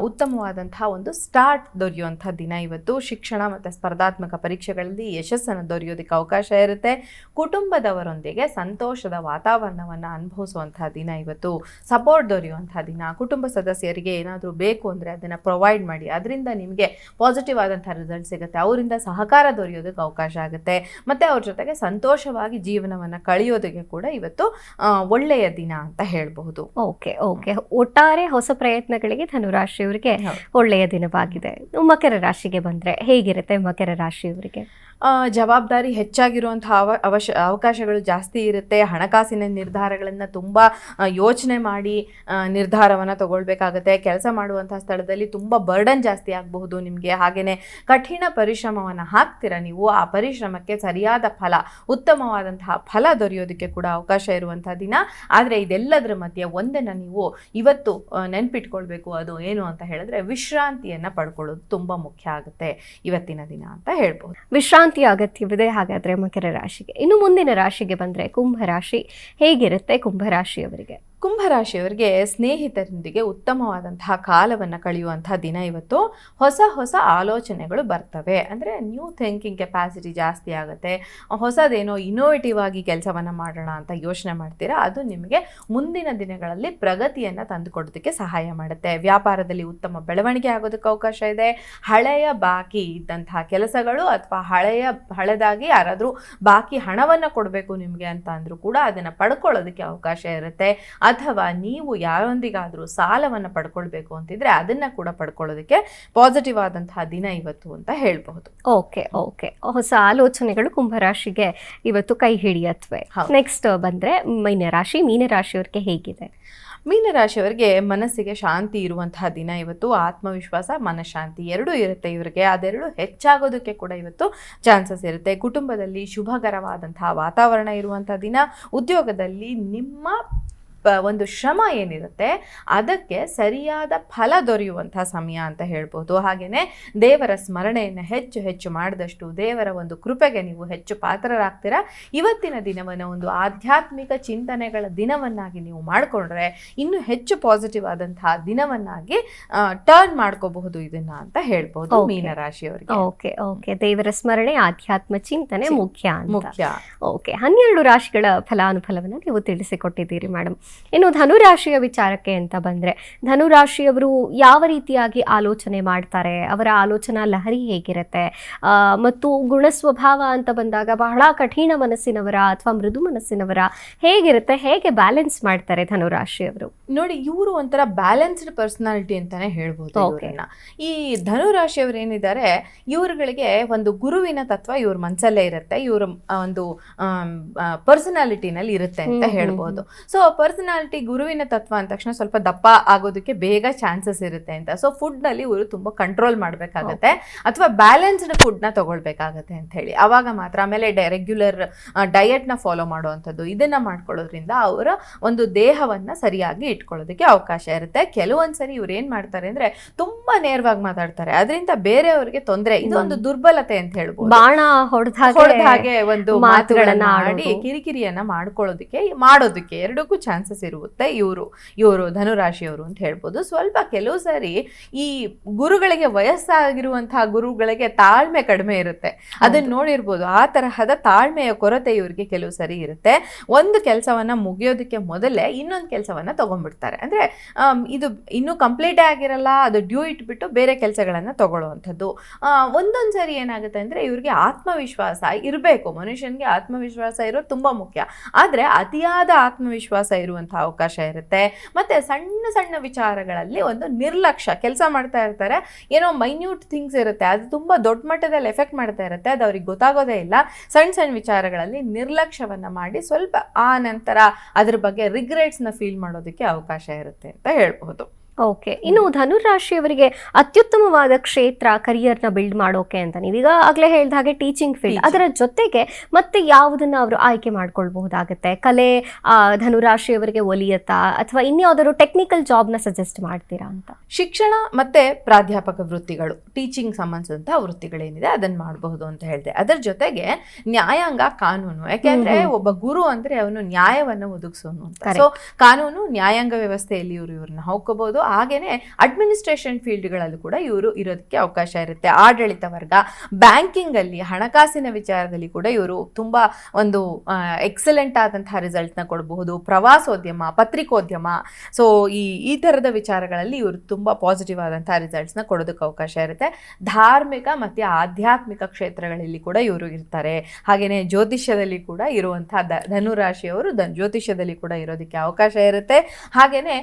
ಉತ್ತಮವಾದಂತಹ ಒಂದು ಸ್ಟಾರ್ಟ್ ದೊರೆಯುವಂತಹ ದಿನ ಇವತ್ತು. ಶಿಕ್ಷಣ ಮತ್ತು ಸ್ಪರ್ಧಾತ್ಮಕ ಪರೀಕ್ಷೆಗಳಲ್ಲಿ ಯಶಸ್ಸನ್ನು ದೊರೆಯೋದಕ್ಕೆ ಅವಕಾಶ ಇರುತ್ತೆ. ಕುಟುಂಬದವರೊಂದಿಗೆ ಸಂತೋಷದ ವಾತಾವರಣವನ್ನು ಅನುಭವಿಸುವಂತಹ ದಿನ ಇವತ್ತು. ಸಪೋರ್ಟ್ ದೊರೆಯುವಂತಹ ದಿನ. ಕುಟುಂಬ ಸದಸ್ಯರಿಗೆ ಏನಾದರೂ ಬೇಕು ಅಂದರೆ ಅದನ್ನು ಪ್ರೊವೈಡ್ ಮಾಡಿ, ಅದರಿಂದ ನಿಮಗೆ ಪಾಸಿಟಿವ್ ಆದಂಥ ರಿಸಲ್ಟ್ ಸಿಗುತ್ತೆ. ಅವರಿಂದ ಸಹಕಾರ ದೊರೆಯೋದಕ್ಕೆ ಅವಕಾಶ ಆಗುತ್ತೆ. ಮತ್ತು ಅವ್ರ ಜೊತೆಗೆ ಸಂತೋಷವಾಗಿ ಜೀವನವನ್ನು ಕಳೆಯೋದಕ್ಕೆ ಕೂಡ ಇವತ್ತು ಒಳ್ಳೆಯ ದಿನ ಅಂತ ಹೇಳಬಹುದು. ಓಕೆ ಓಕೆ ಒಟ್ಟಾರೆ ಹೊಸ ಪ್ರಯತ್ನಗಳಿಗೆ ಧನುರಾಶಿಯವರಿಗೆ ಒಳ್ಳೆಯ ದಿನವಾಗಿದೆ. ಮಕರ ರಾಶಿಗೆ ಬಂದರೆ ಹೇಗಿರುತ್ತೆ ಮಕರ ರಾಶಿಯವರಿಗೆ? ಜವಾಬ್ದಾರಿ ಹೆಚ್ಚಾಗಿರುವಂತಹ ಅವಕಾಶಗಳು ಜಾಸ್ತಿ ಇರುತ್ತೆ. ಹಣಕಾಸಿನ ನಿರ್ಧಾರಗಳನ್ನು ತುಂಬ ಯೋಚನೆ ಮಾಡಿ ನಿರ್ಧಾರವನ್ನು ತಗೊಳ್ಬೇಕಾಗತ್ತೆ. ಕೆಲಸ ಮಾಡುವಂತಹ ಸ್ಥಳದಲ್ಲಿ ತುಂಬ ಬರ್ಡನ್ ಜಾಸ್ತಿ ಆಗಬಹುದು ನಿಮಗೆ. ಹಾಗೆಯೇ ಕಠಿಣ ಪರಿಶ್ರಮವನ್ನು ಹಾಕ್ತೀರಾ ನೀವು, ಆ ಪರಿಶ್ರಮಕ್ಕೆ ಸರಿಯಾದ ಫಲ, ಉತ್ತಮವಾದಂತಹ ಫಲ ದೊರೆಯೋದಕ್ಕೆ ಕೂಡ ಅವಕಾಶ ಇರುವಂತಹ ದಿನ. ಆದರೆ ಇದೆಲ್ಲದರ ಮಧ್ಯೆ ಒಂದನ್ನು ನೀವು ಇವತ್ತು ನೆನ್ಪಿಟ್ಕೊಳ್ಬೇಕು. ಅದು ಏನು ಅಂತ ಹೇಳಿದ್ರೆ ವಿಶ್ರಾಂತಿಯನ್ನು ಪಡ್ಕೊಳ್ಳೋದು ತುಂಬ ಮುಖ್ಯ ಆಗುತ್ತೆ ಇವತ್ತಿನ ದಿನ ಅಂತ ಹೇಳ್ಬೋದು. ವಿಶ್ರಾಂತಿ ಅಗತ್ಯವಿದೆ ಹಾಗಾದ್ರೆ ಮಕರ ರಾಶಿಗೆ. ಇನ್ನು ಮುಂದಿನ ರಾಶಿಗೆ ಬಂದ್ರೆ ಕುಂಭರಾಶಿ ಹೇಗಿರುತ್ತೆ ಕುಂಭರಾಶಿಯವರಿಗೆ? ಕುಂಭರಾಶಿಯವರಿಗೆ ಸ್ನೇಹಿತರೊಂದಿಗೆ ಉತ್ತಮವಾದಂತಹ ಕಾಲವನ್ನು ಕಳೆಯುವಂತಹ ದಿನ ಇವತ್ತು. ಹೊಸ ಹೊಸ ಆಲೋಚನೆಗಳು ಬರ್ತವೆ. ಅಂದರೆ ನ್ಯೂ ಥಿಂಕಿಂಗ್ ಕೆಪಾಸಿಟಿ ಜಾಸ್ತಿ ಆಗುತ್ತೆ. ಹೊಸದೇನೋ ಇನೋವೇಟಿವ್ ಆಗಿ ಕೆಲಸವನ್ನು ಮಾಡೋಣ ಅಂತ ಯೋಚನೆ ಮಾಡ್ತೀರಾ. ಅದು ನಿಮಗೆ ಮುಂದಿನ ದಿನಗಳಲ್ಲಿ ಪ್ರಗತಿಯನ್ನು ತಂದುಕೊಡೋದಕ್ಕೆ ಸಹಾಯ ಮಾಡುತ್ತೆ. ವ್ಯಾಪಾರದಲ್ಲಿ ಉತ್ತಮ ಬೆಳವಣಿಗೆ ಆಗೋದಕ್ಕೆ ಅವಕಾಶ ಇದೆ. ಹಳೆಯ ಬಾಕಿ ಇದ್ದಂತಹ ಕೆಲಸಗಳು, ಅಥವಾ ಹಳೆದಾಗಿ ಯಾರಾದರೂ ಬಾಕಿ ಹಣವನ್ನು ಕೊಡಬೇಕು ನಿಮಗೆ ಅಂತ ಅಂದರೂ ಕೂಡ ಅದನ್ನು ಪಡ್ಕೊಳ್ಳೋದಕ್ಕೆ ಅವಕಾಶ ಇರುತ್ತೆ. ಅಥವಾ ನೀವು ಯಾರೊಂದಿಗಾದರೂ ಸಾಲವನ್ನು ಪಡ್ಕೊಳ್ಬೇಕು ಅಂತಿದ್ರೆ ಅದನ್ನ ಕೂಡ ಪಡ್ಕೊಳ್ಳೋದಕ್ಕೆ ಪಾಸಿಟಿವ್ ಆದಂತಹ ದಿನ ಇವತ್ತು ಅಂತ ಹೇಳ್ಬಹುದು. ಓಕೆ ಓಕೆ ಹೊಸ ಆಲೋಚನೆಗಳು ಕುಂಭರಾಶಿಗೆ ಇವತ್ತು ಕೈ ಹಿಡಿಯತ್ವೆ. ನೆಕ್ಸ್ಟ್ ಬಂದ್ರೆ ಮೀನರಾಶಿಯವರಿಗೆ ಹೇಗಿದೆ? ಮೀನರಾಶಿಯವರಿಗೆ ಮನಸ್ಸಿಗೆ ಶಾಂತಿ ಇರುವಂತಹ ದಿನ ಇವತ್ತು. ಆತ್ಮವಿಶ್ವಾಸ, ಮನಃಶಾಂತಿ ಎರಡೂ ಇರುತ್ತೆ ಇವರಿಗೆ. ಅದೆರಡು ಹೆಚ್ಚಾಗೋದಕ್ಕೆ ಕೂಡ ಇವತ್ತು ಚಾನ್ಸಸ್ ಇರುತ್ತೆ. ಕುಟುಂಬದಲ್ಲಿ ಶುಭಕರವಾದಂತಹ ವಾತಾವರಣ ಇರುವಂತಹ ದಿನ. ಉದ್ಯೋಗದಲ್ಲಿ ನಿಮ್ಮ ಒಂದು ಶ್ರಮ ಏನಿರುತ್ತೆ ಅದಕ್ಕೆ ಸರಿಯಾದ ಫಲ ದೊರೆಯುವಂತಹ ಸಮಯ ಅಂತ ಹೇಳ್ಬೋದು. ಹಾಗೆಯೇ ದೇವರ ಸ್ಮರಣೆಯನ್ನು ಹೆಚ್ಚು ಹೆಚ್ಚು ಮಾಡಿದಷ್ಟು ದೇವರ ಒಂದು ಕೃಪೆಗೆ ನೀವು ಹೆಚ್ಚು ಪಾತ್ರರಾಗ್ತೀರಾ. ಇವತ್ತಿನ ದಿನವನ್ನು ಒಂದು ಆಧ್ಯಾತ್ಮಿಕ ಚಿಂತನೆಗಳ ದಿನವನ್ನಾಗಿ ನೀವು ಮಾಡಿಕೊಂಡ್ರೆ ಇನ್ನೂ ಹೆಚ್ಚು ಪಾಸಿಟಿವ್ ಆದಂತಹ ದಿನವನ್ನಾಗಿ ಟರ್ನ್ ಮಾಡ್ಕೋಬಹುದು ಇದನ್ನ ಅಂತ ಹೇಳ್ಬೋದು ಮೀನರಾಶಿಯವರಿಗೆ. ಓಕೆ ಓಕೆ ದೇವರ ಸ್ಮರಣೆ, ಆಧ್ಯಾತ್ಮ ಚಿಂತನೆ ಮುಖ್ಯ. ಓಕೆ 12 ರಾಶಿಗಳ ಫಲಾನುಫಲವನ್ನು ನೀವು ತಿಳಿಸಿಕೊಟ್ಟಿದ್ದೀರಿ ಮೇಡಮ್. ಇನ್ನು ಧನುರಾಶಿಯ ವಿಚಾರಕ್ಕೆ ಅಂತ ಬಂದರೆ, ಧನುರಾಶಿಯವರು ಯಾವ ರೀತಿಯಾಗಿ ಆಲೋಚನೆ ಮಾಡ್ತಾರೆ, ಅವರ ಆಲೋಚನಾ ಲಹರಿ ಹೇಗಿರುತ್ತೆ, ಮತ್ತು ಗುಣ ಸ್ವಭಾವ ಅಂತ ಬಂದಾಗ ಬಹಳ ಕಠಿಣ ಮನಸ್ಸಿನವರ ಅಥವಾ ಮೃದು ಮನಸ್ಸಿನವರ ಹೇಗಿರುತ್ತೆ, ಹೇಗೆ ಬ್ಯಾಲೆನ್ಸ್ ಮಾಡ್ತಾರೆ ಧನುರಾಶಿಯವರು? ನೋಡಿ, ಇವರು ಒಂಥರ ಬ್ಯಾಲೆನ್ಸ್ಡ್ ಪರ್ಸನಾಲಿಟಿ ಅಂತಾನೆ ಹೇಳ್ಬೋದು. ಈ ಧನುರಾಶಿಯವರು ಏನಿದ್ದಾರೆ ಇವರುಗಳಿಗೆ ಒಂದು ಗುರುವಿನ ತತ್ವ ಇವ್ರ ಮನಸ್ಸಲ್ಲೇ ಇರುತ್ತೆ, ಇವರ ಒಂದು ಪರ್ಸನಾಲಿಟಿನಲ್ಲಿ ಇರುತ್ತೆ ಅಂತ ಹೇಳ್ಬೋದು. ಸೊ ಪರ್ಸನಾಲಿಟಿ ಗುರುವಿನ ತತ್ವ ಅಂದ ತಕ್ಷಣ ಸ್ವಲ್ಪ ದಪ್ಪ ಆಗೋದಕ್ಕೆ ಬೇಗ ಚಾನ್ಸಸ್ ಇರುತ್ತೆ ಅಂತ. ಸೊ ಫುಡ್ನಲ್ಲಿ ಇವರು ತುಂಬ ಕಂಟ್ರೋಲ್ ಮಾಡಬೇಕಾಗತ್ತೆ, ಅಥವಾ ಬ್ಯಾಲೆನ್ಸ್ಡ್ ಫುಡ್ನ ತಗೊಳ್ಬೇಕಾಗತ್ತೆ ಅಂತ ಹೇಳಿ. ಅವಾಗ ಮಾತ್ರ. ಆಮೇಲೆ ರೆಗ್ಯುಲರ್ ಡಯಟ್ನ ಫಾಲೋ ಮಾಡುವಂಥದ್ದು, ಇದನ್ನ ಮಾಡ್ಕೊಳ್ಳೋದ್ರಿಂದ ಅವರ ಒಂದು ದೇಹವನ್ನ ಸರಿಯಾಗಿ ಇಟ್ಕೊಳ್ಳೋದಕ್ಕೆ ಅವಕಾಶ ಇರುತ್ತೆ. ಕೆಲವೊಂದ್ಸರಿ ಇವ್ರು ಏನ್ ಮಾಡ್ತಾರೆ ಅಂದ್ರೆ ತುಂಬಾ ನೇರವಾಗಿ ಮಾತಾಡ್ತಾರೆ, ಅದರಿಂದ ಬೇರೆಯವರಿಗೆ ತೊಂದರೆ. ಇದು ಒಂದು ದುರ್ಬಲತೆ ಅಂತ ಹೇಳ್ಬೋದು. ಬಾಣ ಹೊಡೆದ ಹಾಗೆ ಒಂದು ಮಾತುಗಳನ್ನ ಆಡಿ ಕಿರಿಕಿರಿಯನ್ನ ಮಾಡೋದಕ್ಕೆ ಎರಡಕ್ಕೂ ಚಾನ್ಸಸ್ ಚಾನ್ಸಸ್ ಇರುತ್ತೆ ಇವರು ಧನುರಾಶಿಯವರು ಅಂತ ಹೇಳ್ಬೋದು. ಸ್ವಲ್ಪ ಕೆಲವು ಸಾರಿ ಈ ಗುರುಗಳಿಗೆ ವಯಸ್ಸಾಗಿರುವಂತಹ ಗುರುಗಳಿಗೆ ತಾಳ್ಮೆ ಕಡಿಮೆ ಇರುತ್ತೆ, ಅದನ್ನ ನೋಡಿರ್ಬೋದು. ಆ ತರಹದ ತಾಳ್ಮೆಯ ಕೊರತೆ ಇವ್ರಿಗೆ ಕೆಲವು ಸರಿ ಇರುತ್ತೆ. ಒಂದು ಕೆಲಸವನ್ನ ಮುಗಿಯೋದಕ್ಕೆ ಮೊದಲೇ ಇನ್ನೊಂದು ಕೆಲಸವನ್ನ ತಗೊಂಡ್ಬಿಡ್ತಾರೆ. ಅಂದ್ರೆ ಇದು ಇನ್ನೂ ಕಂಪ್ಲೀಟೇ ಆಗಿರಲ್ಲ, ಅದು ಡ್ಯೂ ಇಟ್ಬಿಟ್ಟು ಬೇರೆ ಕೆಲಸಗಳನ್ನ ತಗೊಳ್ಳುವಂಥದ್ದು. ಒಂದೊಂದು ಸರಿ ಏನಾಗುತ್ತೆ ಅಂದ್ರೆ ಇವ್ರಿಗೆ ಆತ್ಮವಿಶ್ವಾಸ ಇರಬೇಕು, ಮನುಷ್ಯನಿಗೆ ಆತ್ಮವಿಶ್ವಾಸ ಇರೋದು ತುಂಬಾ ಮುಖ್ಯ. ಆದ್ರೆ ಅತಿಯಾದ ಆತ್ಮವಿಶ್ವಾಸ ಇರುವಂತಹ ಅವಕಾಶ ಇರುತ್ತೆ. ಮತ್ತೆ ಸಣ್ಣ ಸಣ್ಣ ವಿಚಾರಗಳಲ್ಲಿ ಒಂದು ನಿರ್ಲಕ್ಷ್ಯ, ಕೆಲಸ ಮಾಡ್ತಾ ಇರ್ತಾರೆ, ಏನೋ ಮೈನ್ಯೂಟ್ ಥಿಂಗ್ಸ್ ಇರುತ್ತೆ, ಅದು ತುಂಬಾ ದೊಡ್ಡ ಮಟ್ಟದಲ್ಲಿ ಎಫೆಕ್ಟ್ ಮಾಡ್ತಾ ಇರುತ್ತೆ, ಅದು ಅವ್ರಿಗೆ ಗೊತ್ತಾಗೋದೇ ಇಲ್ಲ. ಸಣ್ಣ ಸಣ್ಣ ವಿಚಾರಗಳಲ್ಲಿ ನಿರ್ಲಕ್ಷ್ಯವನ್ನ ಮಾಡಿ ಸ್ವಲ್ಪ ಆ ನಂತರ ಅದ್ರ ಬಗ್ಗೆ ರಿಗ್ರೆಟ್ಸ್ನ ಫೀಲ್ ಮಾಡೋದಕ್ಕೆ ಅವಕಾಶ ಇರುತ್ತೆ ಅಂತ ಹೇಳ್ಬಹುದು. ಓಕೆ, ಇನ್ನು ಧನುರಾಶಿಯವರಿಗೆ ಅತ್ಯುತ್ತಮವಾದ ಕ್ಷೇತ್ರ ಕರಿಯರ್ನ ಬಿಲ್ಡ್ ಮಾಡೋಕೆ ಅಂತ ನೀವೀಗ ಆಗ್ಲೇ ಹೇಳಿದ ಹಾಗೆ ಟೀಚಿಂಗ್ ಫೀಲ್ಡ್, ಅದರ ಜೊತೆಗೆ ಮತ್ತೆ ಯಾವುದನ್ನ ಅವರು ಆಯ್ಕೆ ಮಾಡ್ಕೊಳ್ಬಹುದಾಗತ್ತೆ? ಕಲೆ ಧನುರಾಶಿಯವರಿಗೆ ಒಲಿಯತ್ತಾ ಅಥವಾ ಇನ್ಯಾವುದಾದ್ರು ಟೆಕ್ನಿಕಲ್ ಜಾಬ್ನ ಸಜೆಸ್ಟ್ ಮಾಡ್ತೀರಾ ಅಂತ? ಶಿಕ್ಷಣ ಮತ್ತೆ ಪ್ರಾಧ್ಯಾಪಕ ವೃತ್ತಿಗಳು, ಟೀಚಿಂಗ್ ಸಂಬಂಧಿಸಿದಂತಹ ವೃತ್ತಿಗಳೇನಿದೆ ಅದನ್ನ ಮಾಡಬಹುದು ಅಂತ ಹೇಳಿದೆ. ಅದರ ಜೊತೆಗೆ ನ್ಯಾಯಾಂಗ, ಕಾನೂನು, ಯಾಕೆಂದ್ರೆ ಒಬ್ಬ ಗುರು ಅಂದ್ರೆ ಅವನು ನ್ಯಾಯವನ್ನು ಒದಗಿಸೋನು ಅಂತ. ಸೊ ಕಾನೂನು, ನ್ಯಾಯಾಂಗ ವ್ಯವಸ್ಥೆಯಲ್ಲಿ ಇವ್ರನ್ನ ಹೋಗ್ಕೋಬಹುದು. ಹಾಗೇನೆ ಅಡ್ಮಿನಿಸ್ಟ್ರೇಷನ್ ಫೀಲ್ಡ್ಗಳಲ್ಲೂ ಕೂಡ ಇವರು ಇರೋದಕ್ಕೆ ಅವಕಾಶ ಇರುತ್ತೆ. ಆಡಳಿತ ವರ್ಗ, ಬ್ಯಾಂಕಿಂಗ್ ಅಲ್ಲಿ, ಹಣಕಾಸಿನ ವಿಚಾರದಲ್ಲಿ ಕೂಡ ಇವರು ತುಂಬಾ ಒಂದು ಎಕ್ಸಲೆಂಟ್ ಆದಂತಹ ರಿಸಲ್ಟ್ನ ಕೊಡಬಹುದು. ಪ್ರವಾಸೋದ್ಯಮ, ಪತ್ರಿಕೋದ್ಯಮ, ಸೊ ಈ ಥರದ ವಿಚಾರಗಳಲ್ಲಿ ಇವರು ತುಂಬಾ ಪಾಸಿಟಿವ್ ಆದಂತಹ ರಿಸಲ್ಟ್ಸ್ನ ಕೊಡೋದಕ್ಕೆ ಅವಕಾಶ ಇರುತ್ತೆ. ಧಾರ್ಮಿಕ ಮತ್ತೆ ಆಧ್ಯಾತ್ಮಿಕ ಕ್ಷೇತ್ರಗಳಲ್ಲಿ ಕೂಡ ಇವರು ಇರ್ತಾರೆ. ಹಾಗೇನೆ ಜ್ಯೋತಿಷ್ಯದಲ್ಲಿ ಕೂಡ ಇರುವಂತಹ ಧನುರಾಶಿಯವರು ಜ್ಯೋತಿಷ್ಯದಲ್ಲಿ ಕೂಡ ಇರೋದಕ್ಕೆ ಅವಕಾಶ ಇರುತ್ತೆ. ಹಾಗೇನೆ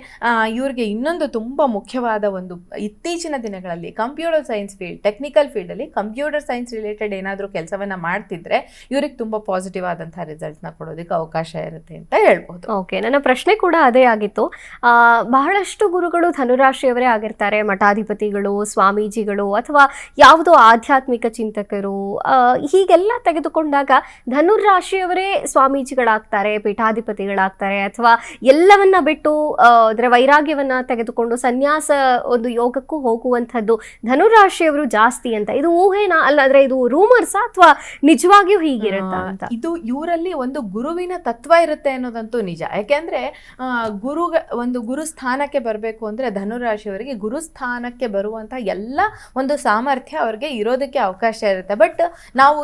ಇವ್ರಿಗೆ ಇನ್ನೊಂದು ತುಂಬಾ ಮುಖ್ಯವಾದ ಒಂದು ಇತ್ತೀಚಿನ ದಿನಗಳಲ್ಲಿ computer science field, technical field ಅಲ್ಲಿ ಕಂಪ್ಯೂಟರ್ ಸೈನ್ಸ್ ರಿಲೇಟೆಡ್ ಏನಾದರೂ ಕೆಲಸವನ್ನ ಮಾಡ್ತಿದ್ರೆ ಇವ್ರಿಗೆ ತುಂಬಾ ಪಾಸಿಟಿವ್ ಆದಂತಹ ರಿಸಲ್ಟ್ಸ್ನ ಕೊಡೋದಕ್ಕೆ ಅವಕಾಶ ಇರುತ್ತೆ ಅಂತ ಹೇಳ್ಬೋದು. ಓಕೆ, ನನ್ನ ಪ್ರಶ್ನೆ ಕೂಡ ಅದೇ ಆಗಿತ್ತು. ಬಹಳಷ್ಟು ಗುರುಗಳು ಧನುರಾಶಿಯವರೇ ಆಗಿರ್ತಾರೆ, ಮಠಾಧಿಪತಿಗಳು, ಸ್ವಾಮೀಜಿಗಳು ಅಥವಾ ಯಾವುದೋ ಆಧ್ಯಾತ್ಮಿಕ ಚಿಂತಕರು, ಹೀಗೆಲ್ಲ ತೆಗೆದುಕೊಂಡಾಗ ಧನುರಾಶಿಯವರೇ ಸ್ವಾಮೀಜಿಗಳಾಗ್ತಾರೆ, ಪೀಠಾಧಿಪತಿಗಳಾಗ್ತಾರೆ, ಅಥವಾ ಎಲ್ಲವನ್ನ ಬಿಟ್ಟು ಅದರ ವೈರಾಗ್ಯವನ್ನ ತೆಗೆದುಕೊಂಡು ಸನ್ಯಾಸ ಒಂದು ಯೋಗಕ್ಕೂ ಹೋಗುವಂಥದ್ದು ಧನುರಾಶಿಯವರು ಜಾಸ್ತಿ ಅಂತ. ಇದು ಊಹೆನಾ, ಅಲ್ಲಾದ್ರೆ ಇದು ರೂಮರ್ಸಾ ಅಥವಾ ನಿಜವಾಗಿಯೂ ಹೀಗಿರುತ್ತಾ ಅಂತ? ಇದು ಇವರಲ್ಲಿ ಒಂದು ಗುರುವಿನ ತತ್ವ ಇರುತ್ತೆ ಅನ್ನೋದಂತೂ ನಿಜ. ಯಾಕೆಂದ್ರೆ ಒಂದು ಗುರು ಸ್ಥಾನಕ್ಕೆ ಬರಬೇಕು ಅಂದ್ರೆ ಧನುರಾಶಿಯವರಿಗೆ ಗುರು ಸ್ಥಾನಕ್ಕೆ ಬರುವಂತಹ ಎಲ್ಲ ಒಂದು ಸಾಮರ್ಥ್ಯ ಅವ್ರಿಗೆ ಇರೋದಕ್ಕೆ ಅವಕಾಶ ಇರುತ್ತೆ. ಬಟ್ ನಾವು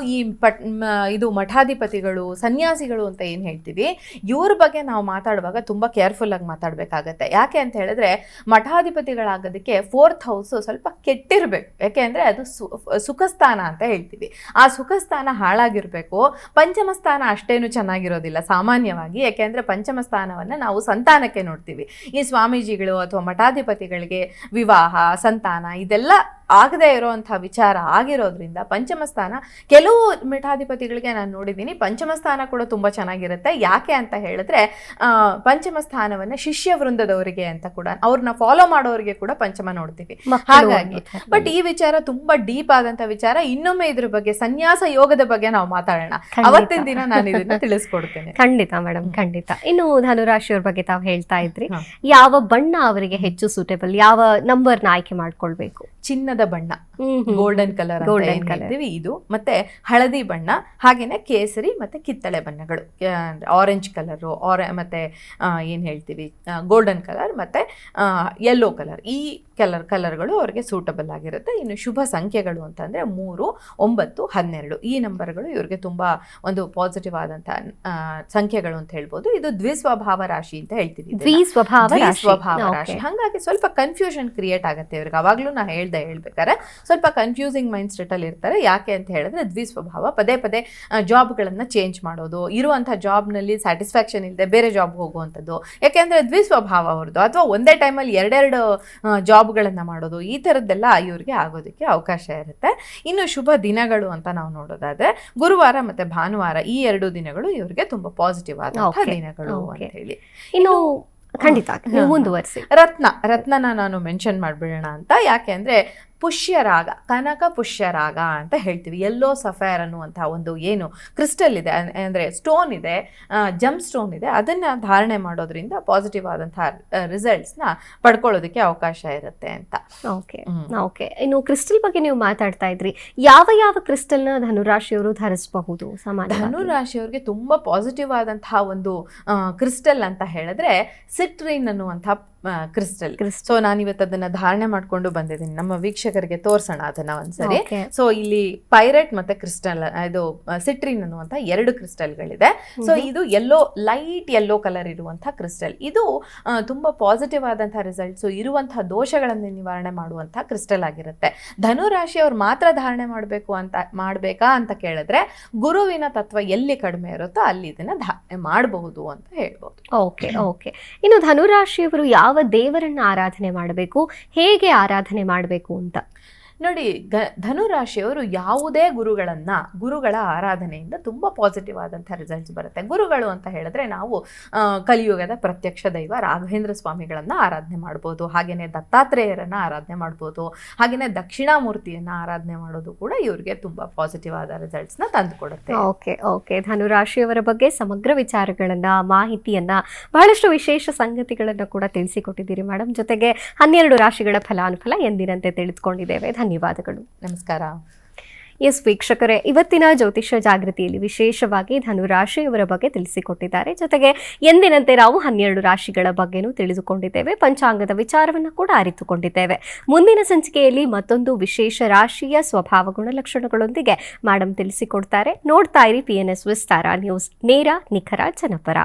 ಇದು ಮಠಾಧಿಪತಿಗಳು, ಸನ್ಯಾಸಿಗಳು ಅಂತ ಏನ್ ಹೇಳ್ತೀವಿ, ಇವ್ರ ಬಗ್ಗೆ ನಾವು ಮಾತಾಡುವಾಗ ತುಂಬಾ ಕೇರ್ಫುಲ್ ಆಗಿ ಮಾತಾಡ್ಬೇಕಾಗತ್ತೆ. ಯಾಕೆ ಅಂತ ಹೇಳಿದ್ರೆ ಮಠಾಧಿಪತಿಗಳಾಗೋದಕ್ಕೆ 4th ಹೌಸ್ ಸ್ವಲ್ಪ ಕೆಟ್ಟಿರ್ಬೇಕು. ಯಾಕೆ ಅಂದ್ರೆ ಅದು ಸುಖಸ್ಥಾನ ಅಂತ ಹೇಳ್ತೀವಿ. ಆ ಸುಖಸ್ಥಾನ ಹಾಳಾಗಿರ್ಬೇಕು. ಪಂಚಮ ಸ್ಥಾನ ಅಷ್ಟೇನು ಚೆನ್ನಾಗಿರೋದಿಲ್ಲ ಸಾಮಾನ್ಯವಾಗಿ. ಯಾಕೆಂದ್ರೆ ಪಂಚಮ ಸ್ಥಾನವನ್ನ ನಾವು ಸಂತಾನಕ್ಕೆ ನೋಡ್ತೀವಿ. ಈ ಸ್ವಾಮೀಜಿಗಳು ಅಥವಾ ಮಠಾಧಿಪತಿಗಳಿಗೆ ವಿವಾಹ, ಸಂತಾನ ಇದೆಲ್ಲ ಆಗದೆ ಇರೋಂಥ ವಿಚಾರ ಆಗಿರೋದ್ರಿಂದ ಪಂಚಮ ಸ್ಥಾನ, ಕೆಲವು ಮಠಾಧಿಪತಿಗಳಿಗೆ ನಾನು ನೋಡಿದ್ದೀನಿ ಪಂಚಮ ಸ್ಥಾನ ಕೂಡ ತುಂಬಾ ಚೆನ್ನಾಗಿರುತ್ತೆ. ಯಾಕೆ ಅಂತ ಹೇಳಿದ್ರೆ ಪಂಚಮ ಸ್ಥಾನವನ್ನ ಶಿಷ್ಯ ವೃಂದದವರಿಗೆ ಅಂತ ಕೂಡ, ಅವ್ರನ್ನ ಫಾಲೋ ಮಾಡೋರಿಗೆ ಕೂಡ ಪಂಚಮ ನೋಡ್ತೀವಿ. ಹಾಗಾಗಿ ಬಟ್ ಈ ವಿಚಾರ ತುಂಬಾ ಡೀಪ್ ಆದಂತ ವಿಚಾರ. ಇನ್ನೊಮ್ಮೆ ಇದ್ರ ಬಗ್ಗೆ, ಸನ್ಯಾಸ ಯೋಗದ ಬಗ್ಗೆ ನಾವು ಮಾತಾಡೋಣ. ಅವತ್ತಿನ ದಿನ ನಾನು ಇದನ್ನ ತಿಳಿಸ್ಕೊಡ್ತೇನೆ. ಖಂಡಿತ ಮೇಡಮ್, ಖಂಡಿತ. ಇನ್ನು ಧನುರಾಶಿಯವ್ರ ಬಗ್ಗೆ ತಾವು ಹೇಳ್ತಾ ಇದ್ರಿ, ಯಾವ ಬಣ್ಣ ಅವರಿಗೆ ಹೆಚ್ಚು ಸೂಟೇಬಲ್, ಯಾವ ನಂಬರ್ನ ಆಯ್ಕೆ ಮಾಡ್ಕೊಳ್ಬೇಕು? ಚಿನ್ನದ ಬಣ್ಣ, ಗೋಲ್ಡನ್ ಕಲರ್ ಅಂತ ಏನ್ ಹೇಳ್ತೀವಿ ಇದು, ಮತ್ತೆ ಹಳದಿ ಬಣ್ಣ, ಹಾಗೇನೆ ಕೇಸರಿ ಮತ್ತೆ ಕಿತ್ತಳೆ ಬಣ್ಣಗಳು, ಆರೆಂಜ್ ಕಲರ್, ಮತ್ತೆ ಏನ್ ಹೇಳ್ತೀವಿ ಗೋಲ್ಡನ್ ಕಲರ್ ಮತ್ತೆ ಯೆಲ್ಲೋ ಕಲರ್, ಈ ಕಲರ್ಗಳು ಅವ್ರಿಗೆ ಸೂಟಬಲ್ ಆಗಿರುತ್ತೆ. ಇನ್ನು ಶುಭ ಸಂಖ್ಯೆಗಳು ಅಂತಂದ್ರೆ 3, 9, 12 ಈ ನಂಬರ್ಗಳು ಇವ್ರಿಗೆ ತುಂಬಾ ಒಂದು ಪಾಸಿಟಿವ್ ಆದಂತಹ ಸಂಖ್ಯೆಗಳು ಅಂತ ಹೇಳ್ಬೋದು. ಇದು ದ್ವಿಸ್ವಭಾವ ರಾಶಿ ಅಂತ ಹೇಳ್ತೀವಿ, ದ್ವಿಸ್ವಭಾವ ರಾಶಿ. ಹಾಗಾಗಿ ಸ್ವಲ್ಪ ಕನ್ಫ್ಯೂಷನ್ ಕ್ರಿಯೇಟ್ ಆಗುತ್ತೆ ಇವ್ರಿಗೆ. ಅವಾಗ್ಲೂ ನಾ ಹೇಳ್ಬೇಕಾದ್ರೆ ಸ್ವಲ್ಪ ಕನ್ಫ್ಯೂಸಿಂಗ್ ಮೈಂಡ್ ಸೆಟ್ ಅಲ್ಲಿ ಇರ್ತಾರೆ. ಯಾಕೆ ಅಂತ ಹೇಳಿದ್ರೆ ದ್ವಿಸ್ವಭಾವ, ಪದೇ ಪದೇ ಜಾಬ್ಗಳನ್ನ ಚೇಂಜ್ ಮಾಡೋದು, ಇರುವಂತಹ ಜಾಬ್ ನಲ್ಲಿ ಸ್ಯಾಟಿಸ್ಫ್ಯಾಕ್ಷನ್ ಇಲ್ಲದೆ ಬೇರೆ ಜಾಬ್ ಹೋಗುವಂಥದ್ದು. ಯಾಕೆಂದ್ರೆ ದ್ವಿಸ್ವಭಾವ ಅವ್ರದ್ದು, ಅಥವಾ ಒಂದೇ ಟೈಮಲ್ಲಿ ಎರಡೆರಡು ಜಾಬ್ಗಳನ್ನ ಮಾಡೋದು, ಈ ಥರದ್ದೆಲ್ಲ ಇವ್ರಿಗೆ ಆಗೋದಕ್ಕೆ ಅವಕಾಶ ಇರುತ್ತೆ. ಇನ್ನು ಶುಭ ದಿನಗಳು ಅಂತ ನಾವು ನೋಡೋದಾದ್ರೆ ಗುರುವಾರ ಮತ್ತೆ ಭಾನುವಾರ, ಈ 2 ದಿನಗಳು ಇವ್ರಿಗೆ ತುಂಬಾ ಪಾಸಿಟಿವ್ ಆದಂತಹ ದಿನಗಳು ಅಂತ ಹೇಳಿ. ಇನ್ನು ಖಂಡಿತ ಮುಂದುವರಿಸಿ. ರತ್ನನ ನಾನು ಮೆನ್ಷನ್ ಮಾಡ್ಬಿಡೋಣ ಅಂತ. ಯಾಕೆ ಅಂದ್ರೆ ಪುಷ್ಯರಾಗ, ಕನಕ ಪುಷ್ಯರಾಗ ಅಂತ ಹೇಳ್ತೀವಿ. ಯೆಲ್ಲೋ ಸಫೈರ್ ಅನ್ನುವಂತಹ ಒಂದು ಏನು ಕ್ರಿಸ್ಟಲ್ ಇದೆ, ಅಂದರೆ ಸ್ಟೋನ್ ಇದೆ, ಜಮ್ ಸ್ಟೋನ್ ಇದೆ, ಅದನ್ನು ಧಾರಣೆ ಮಾಡೋದ್ರಿಂದ ಪಾಸಿಟಿವ್ ಆದಂತಹ ರಿಸಲ್ಟ್ಸ್ನ ಪಡ್ಕೊಳ್ಳೋದಕ್ಕೆ ಅವಕಾಶ ಇರುತ್ತೆ ಅಂತ. Okay okay. ಇನ್ನು ಕ್ರಿಸ್ಟಲ್ ಬಗ್ಗೆ ನೀವು ಮಾತಾಡ್ತಾ ಇದ್ರಿ, ಯಾವ ಯಾವ ಕ್ರಿಸ್ಟಲ್ನ ಧನುರಾಶಿಯವರು ಧರಿಸಬಹುದು? ಧನುರಾಶಿಯವರಿಗೆ ತುಂಬಾ ಪಾಸಿಟಿವ್ ಆದಂತಹ ಒಂದು ಕ್ರಿಸ್ಟಲ್ ಅಂತ ಹೇಳಿದ್ರೆ ಸಿಟ್ರಿನ್ ಅನ್ನುವಂತಹ ಕ್ರಿಸ್ಟಲ್. ಸೊ ನಾನು ಇವತ್ತು ಅದನ್ನ ಧಾರಣೆ ಮಾಡ್ಕೊಂಡು ಬಂದಿದ್ದೀನಿ, ನಮ್ಮ ವೀಕ್ಷಕರಿಗೆ ತೋರ್ಸೋಣ ಅದನ್ನ ಒಂದ್ಸರಿ. ಸೊ ಇಲ್ಲಿ ಪೈರೇಟ್ ಮತ್ತೆ ಕ್ರಿಸ್ಟಲ್, ಇದು ಸಿಟ್ರಿನ್ ಅನ್ನುವಂತ 2 ಕ್ರಿಸ್ಟಲ್ಗಳಿದೆ. ಸೊ ಇದು ಲೈಟ್ ಯೆಲ್ಲೋ ಕಲರ್ ಇರುವಂತಹ ಕ್ರಿಸ್ಟಲ್. ಇದು ತುಂಬಾ ಪಾಸಿಟಿವ್ ಆದಂತಹ ರಿಸಲ್ಟ್ಸ್ ಇರುವಂತಹ ದೋಷಗಳನ್ನು ನಿವಾರಣೆ ಮಾಡುವಂತಹ ಕ್ರಿಸ್ಟಲ್ ಆಗಿರುತ್ತೆ. ಧನುರಾಶಿಯವ್ರು ಮಾತ್ರ ಧಾರಣೆ ಮಾಡ್ಬೇಕಾ ಅಂತ ಕೇಳಿದ್ರೆ, ಗುರುವಿನ ತತ್ವ ಎಲ್ಲಿ ಕಡಿಮೆ ಇರುತ್ತೋ ಅಲ್ಲಿ ಇದನ್ನ ಧಾರಣೆ ಮಾಡಬಹುದು ಅಂತ ಹೇಳ್ಬೋದು. Okay okay. ಇನ್ನು ಧನುರಾಶಿಯವರು ಯಾವ ದೇವರನ್ನ ಆರಾಧನೆ ಮಾಡಬೇಕು, ಹೇಗೆ ಆರಾಧನೆ ಮಾಡಬೇಕು ಅಂತ ನೋಡಿ, ಧನುರಾಶಿಯವರು ಯಾವುದೇ ಗುರುಗಳ ಆರಾಧನೆಯಿಂದ ತುಂಬಾ ಪಾಸಿಟಿವ್ ಆದಂತಹ ರಿಸಲ್ಟ್ಸ್ ಬರುತ್ತೆ. ಗುರುಗಳು ಅಂತ ಹೇಳಿದ್ರೆ ನಾವು ಕಲಿಯುಗದ ಪ್ರತ್ಯಕ್ಷ ದೈವ ರಾಘವೇಂದ್ರ ಸ್ವಾಮಿಗಳನ್ನ ಆರಾಧನೆ ಮಾಡ್ಬೋದು, ಹಾಗೇನೆ ದತ್ತಾತ್ರೇಯರನ್ನ ಆರಾಧನೆ ಮಾಡ್ಬೋದು, ಹಾಗೇನೆ ದಕ್ಷಿಣಾಮೂರ್ತಿಯನ್ನ ಆರಾಧನೆ ಮಾಡೋದು ಕೂಡ ಇವ್ರಿಗೆ ತುಂಬಾ ಪಾಸಿಟಿವ್ ಆದ ರಿಸಲ್ಟ್ಸ್ನ ತಂದುಕೊಡುತ್ತೆ. Okay okay. ಧನುರಾಶಿಯವರ ಬಗ್ಗೆ ಸಮಗ್ರ ವಿಚಾರಗಳನ್ನ, ಮಾಹಿತಿಯನ್ನ, ಬಹಳಷ್ಟು ವಿಶೇಷ ಸಂಗತಿಗಳನ್ನ ಕೂಡ ತಿಳಿಸಿಕೊಟ್ಟಿದ್ದೀರಿ ಮೇಡಮ್. ಜೊತೆಗೆ 12 ರಾಶಿಗಳ ಫಲಾನುಫಲ ಎಂದಿನಂತೆ ತಿಳಿದುಕೊಂಡಿದ್ದೇವೆ. ಧನ್ಯವಾದಗಳು. ನಮಸ್ಕಾರ. ಎಸ್ ವೀಕ್ಷಕರೇ, ಇವತ್ತಿನ ಜ್ಯೋತಿಷ್ಯ ಜಾಗೃತಿಯಲ್ಲಿ ವಿಶೇಷವಾಗಿ ಧನುರಾಶಿಯವರ ಬಗ್ಗೆ ತಿಳಿಸಿಕೊಟ್ಟಿದ್ದಾರೆ. ಜೊತೆಗೆ ಎಂದಿನಂತೆ ನಾವು 12 ರಾಶಿಗಳ ಬಗ್ಗೆನೂ ತಿಳಿದುಕೊಂಡಿದ್ದೇವೆ, ಪಂಚಾಂಗದ ವಿಚಾರವನ್ನು ಕೂಡ ಅರಿತುಕೊಂಡಿದ್ದೇವೆ. ಮುಂದಿನ ಸಂಚಿಕೆಯಲ್ಲಿ ಮತ್ತೊಂದು ವಿಶೇಷ ರಾಶಿಯ ಸ್ವಭಾವ ಗುಣಲಕ್ಷಣಗಳೊಂದಿಗೆ ಮೇಡಮ್ ತಿಳಿಸಿಕೊಡ್ತಾರೆ. ನೋಡ್ತಾ ಇರಿ PNS ವಿಸ್ತಾರ ನ್ಯೂಸ್, ನೇರ ನಿಖರ ಜನಪರ.